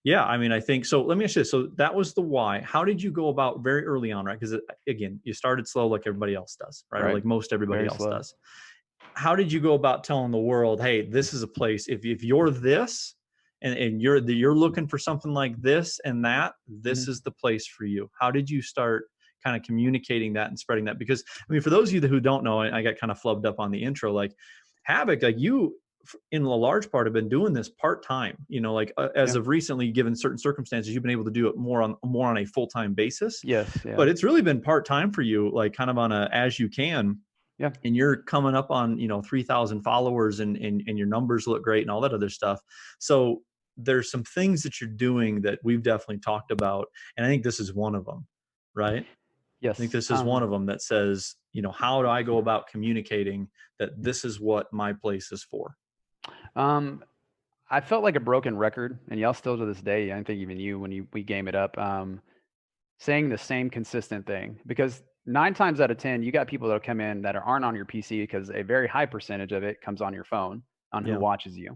Yeah, I mean, I think so. Let me ask you this. So that was the why. How did you go about very early on, right? Because again, you started slow like everybody else does, right? Or Right. like most everybody Very else slow. does. How did you go about telling the world, hey, this is a place, if you're this and you're looking for something like this and that, Hmm. this is the place for you? How did you start kind of communicating that and spreading that? Because I mean, for those of you who don't know, I got kind of flubbed up on the intro, like Havoc, like you in a large part have been doing this part-time, like as Yeah. of recently, given certain circumstances, you've been able to do it more on a full-time basis, Yes. Yeah. but it's really been part-time for you, like kind of on a as you can, Yeah. and you're coming up on 3,000 followers, and your numbers look great and all that other stuff. So there's some things that you're doing that we've definitely talked about, and I think this is one of them, right? I think Yes. this is one of them that says, how do I go about communicating that this is what my place is for? Um, I felt like a broken record, and y'all still to this day. I think even you, when we game it up, saying the same consistent thing, because 9 times out of 10, you got people that'll come in that aren't on your PC because a very high percentage of it comes on your phone, on who Yeah. watches you,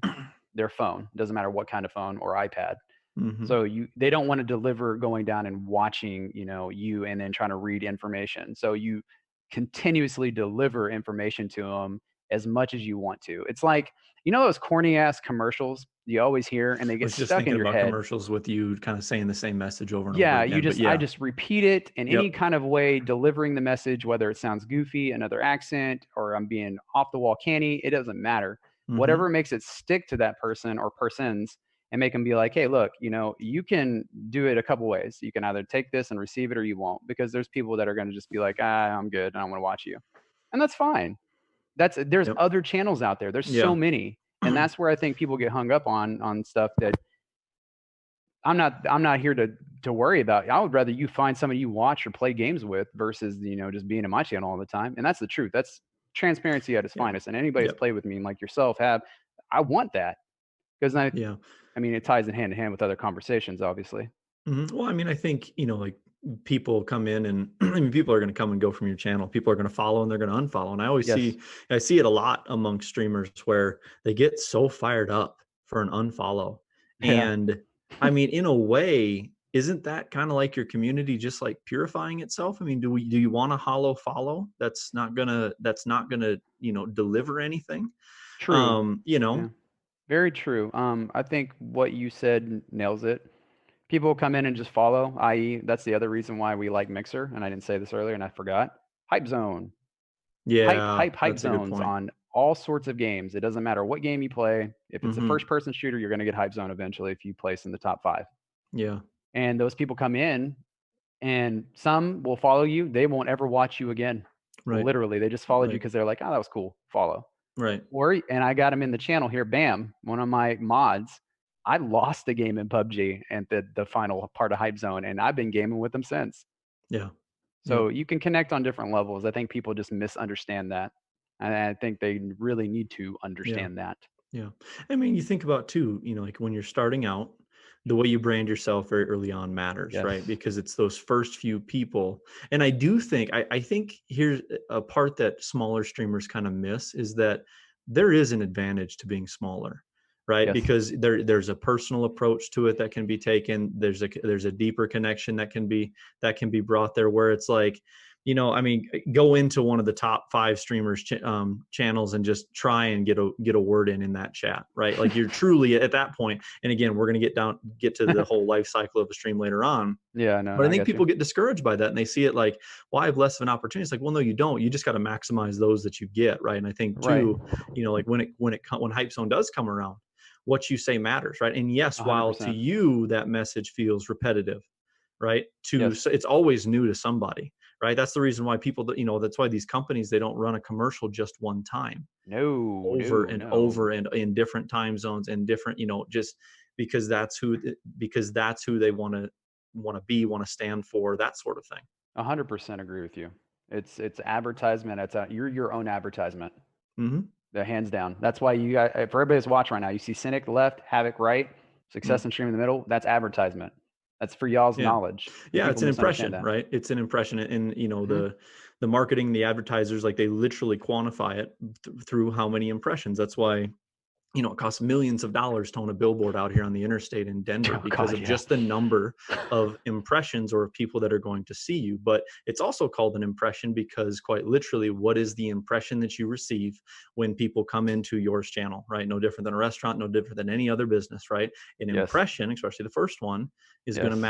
their phone. Doesn't matter what kind of phone or iPad. Hmm. So they don't want to deliver going down and watching, you and then trying to read information. So you continuously deliver information to them as much as you want to. It's like, those corny ass commercials you always hear and they I get was just stuck in thinking your about head. commercials with you kind of saying the same message over and over Yeah, again, but I yeah. just repeat it in any Yep. kind of way, delivering the message, whether it sounds goofy, another accent, or I'm being off the wall canny, it doesn't matter. Hmm. Whatever makes it stick to that person or persons and make them be like, hey, look, you can do it a couple ways. You can either take this and receive it or you won't, because there's people that are going to just be like, I'm good. I don't want to watch you. And that's fine. There's Yep. other channels out there. There's so Yeah. many. And that's where I think people get hung up on stuff that I'm not here to worry about. I would rather you find somebody you watch or play games with versus just being in my channel all the time. And that's the truth. That's transparency at its Yeah. finest. And anybody that's Yep. played with me and like yourself have, I want that because Yeah. I mean, it ties in hand to hand with other conversations, obviously. Well, I mean, I think, like people come in and I mean, people are going to come and go from your channel. People are going to follow and they're going to unfollow. And Yes. I see it a lot among streamers where they get so fired up for an unfollow. Yeah. And I mean, in a way, isn't that kind of like your community just like purifying itself? I mean, do you want a hollow follow that's not gonna, deliver anything? True. You Yeah. know, Very true. I think what you said nails it. People come in and just follow, i.e., that's the other reason why we like Mixer. And I didn't say this earlier and I forgot. Hype Zone. yeah, Hype that's a good zones point. on all sorts of games. It doesn't matter what game you play. If it's a Hmm. first person shooter, you're going to get hype zone eventually if you place in the top 5. Yeah, And those people come in and some will follow you. They won't ever watch you again. right, Literally, they just followed you right, because they're like, oh, that was cool. Follow. right. And I got him in the channel here. Bam, one of my mods. I lost the game in PUBG and the final part of Hype Zone, and I've been gaming with them since. Yeah. So Yep. you can connect on different levels. I think people just misunderstand that. And I think they really need to Yeah. understand that. Yeah. I mean, you think about too, like when you're starting out, the way you brand yourself very early on matters, right? Yes. Because it's those first few people. And I do think, I think here's a part that smaller streamers kind of miss is that there is an advantage to being smaller, right? Yes. Because there's a personal approach to it that can be taken. There's a deeper connection that can be brought there where it's like, I mean, go into one of the top 5 streamers channels and just try and get a word in that chat, right? Like you're truly at that point. And again, we're going to get to the whole life cycle of a stream later on. Yeah, no, But I I think got you. people get discouraged by that and they see it like, well, I have less of an opportunity. It's like, well, no, you don't. You just got to maximize those that you get, right? And I think Right. too, like when Hype Zone does come around, what you say matters, right? And yes, while to 100%. you that message feels repetitive, right? Yes. It's always new to somebody, right? That's the reason why that's why these companies, they don't run a commercial just one time, No, over no, and no. over and in different time zones and different, just because that's who they want to stand for, that sort of thing. 100% agree with you. It's advertisement. You're your own advertisement. Hmm. The hands down. That's why you got, for everybody that's watching right now, you see Cynic left, Havoc right, Success and Stream in the middle. That's advertisement. That's for y'all's Yeah. knowledge, and Yeah, people it's an misunderstand impression, that. right? It's an impression, and Hmm. the marketing, the advertisers, like they literally quantify it through how many impressions. That's why it costs millions of dollars to own a billboard out here on the interstate in Denver Oh because God, of yeah. just the number of impressions or people that are going to see you. But it's also called an impression because, quite literally, what is the impression that you receive when people come into your channel, right? No different than a restaurant, no different than any other business, right? An Yes. impression, especially the first one, is going to Yes. matter